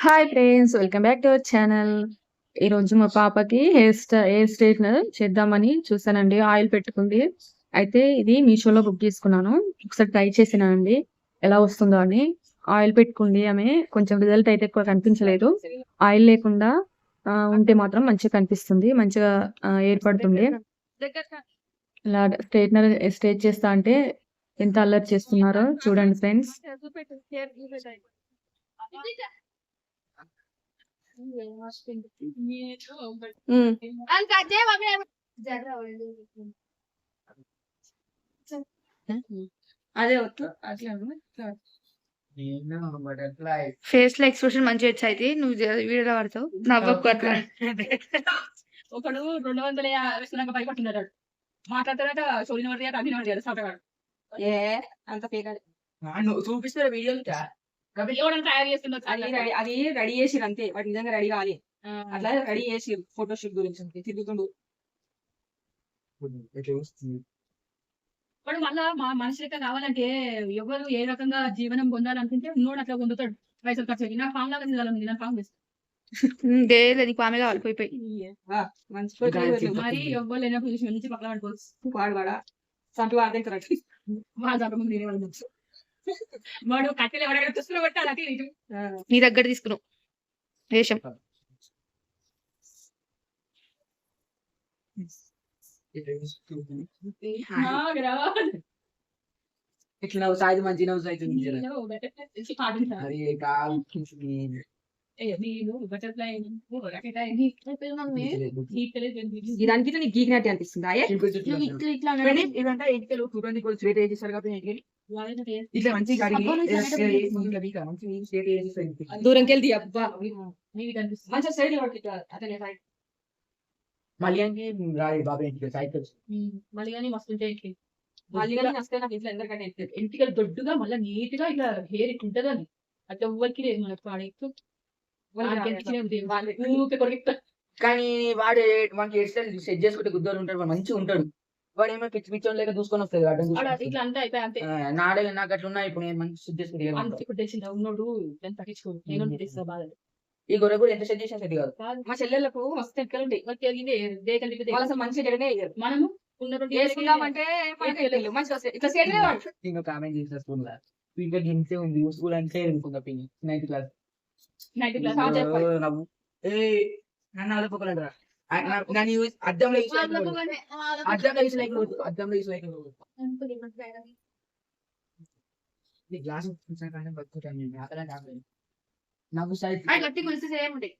Hi friends, welcome back to our channel. ఈరోజు మా పాపకి హెయిర్ స్ట్రైట్నర్ చేద్దామని చూసానండి. ఆయిల్ పెట్టుకుంది. అయితే ఇది మీషోలో బుక్ చేసుకున్నాను. ఒకసారి ట్రై చేసినానండి ఎలా వస్తుందో అని. ఆయిల్ పెట్టుకుంది ఆమె. కొంచెం రిజల్ట్ అయితే ఎక్కువ కనిపించలేదు. ఆయిల్ లేకుండా ఉంటే మాత్రం మంచిగా కనిపిస్తుంది, మంచిగా ఏర్పడుతుంది. ఇలా స్ట్రైట్ చేస్తా అంటే ఎంత అల్లరి చేస్తున్నారో చూడండి ఫ్రెండ్స్. అదే ఫేస్ లో ఎక్స్ప్రెషన్ మంచిగా వచ్చాయి. నువ్వు వీడియోలో పడతావు నవ్వకు అట్లా. ఒకడు 250 పైపట్టున్నాడు. మాట్లాడతాడట సోలిన పడి అభిన పడి సాటగాడు. ఏ అంత ఫేక్ నువ్వు చూపిస్తున్న వీడియోలు ఎవడని తయారు చేస్తున్నారు. అది రెడీ చేసి అంతే, వాటి నిజంగా రెడీ కావాలి. అట్లా రెడీ చేసి ఫోటోషూట్ గురించి అంతే తిరుగుతుండు. వాడు మళ్ళా మా మనిషి లెక్క కావాలంటే ఎవరు ఏ రకంగా జీవనం పొందాలనుకుంటే ఉన్నోడు అట్లా పొందుతాడు. పైసలు ఖర్చు పెట్టి నాకు ఫామ్ లాగా తినాలని నేను ఫామ్ చేస్తాను. నీకు ఆమె కావాలి పోయి మరి ఎవ్వరు లేని పొజిషన్ నుంచి పక్కన పడుకోవచ్చు. వాడు సంపి వాడితే కరెక్ట్. వాళ్ళ చంప ముందు నేనే వాళ్ళు వాడు కట్టెలు ఎవరైనా చూసుకుని పట్టాలి అటు ఇటు. నీ దగ్గర తీసుకున్నావు వేషం. ఇట్లా సాయి మంచి నవ్వు సాయి దానికి నీకు గీకినట్టు అనిపిస్తుంది. ఇదంతా ఎంటికలు చూడండి కొంచెం స్ట్రేట్ చేస్తారు కాబట్టి ఇట్లా మంచిగా దూరంకి వెళ్తే అబ్బా మంచిగా సైడ్ అతనే సైడ్ మళ్ళీ బాబాయ్ ఇంటికి సైకిల్ మళ్ళీ కానీ మస్తుంటే మళ్ళీ కానీ వస్తే నాకు ఇంట్లో ఎందుకంటే ఎంటికలు దొడ్డుగా మళ్ళీ నీట్ గా ఇట్లా హెయిర్ ఇట్లా ఉంటది. అది అట్లా ఎవ్వరికి లేదు మనకు పాడేస్తూ కానీ వాడు మనకి హెయిర్ స్టైల్ సెట్ చేసుకుంటే గుద్దలు ఉంటాడు, వాడు మంచిగా ఉంటాడు. వాడు ఏమో పిచ్చి పిచ్చోని లేక చూసుకొని వస్తుంది. నాడే నాకు అట్లా ఉన్నాయి. ఇప్పుడు నేను మంచి సెట్ చేసుకుంటే ఉన్నోడు పట్టించుకోడు. నేను బాధ ఈ గొర్రె కూడా ఎంత సెట్ చేసినా సెట్ కాదు. మా చెల్లెళ్ళకు మస్తు ఎంటకలు ఉంటాయి. మంచిగా జరగనే మనము వేసుకుందామంటే ఇట్లా సెట్ ఇంకా కామెంట్ చేసిన స్కూల్ ఇంకా గింతే ఉంది స్కూల్ అంటే నైన్త్ క్లాస్ నన్ను అదపోకలేదురా. అద్దంలో గ్లాస్ బతుకుతాను నాకు గట్టి గురించి చేయమంటాయి.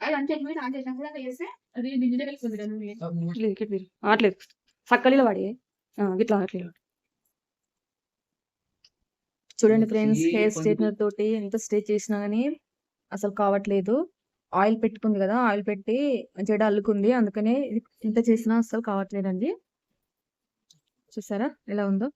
అది అంతే అట్లేదు సక్కలిలో వాడి ఇట్లా అట్లేదు. చూడండి ఫ్రెండ్స్, హెయిర్ స్ట్రైట్నర్ తోటి ఎంత స్ట్రేట్ చేసినా గానీ అసలు కావట్లేదు. ఆయిల్ పెట్టుకుంది కదా, ఆయిల్ పెట్టి జడ అల్లుకుంది, అందుకనే ఎంత చేసినా అసలు కావట్లేదండి. చూసారా ఎలా ఉందో.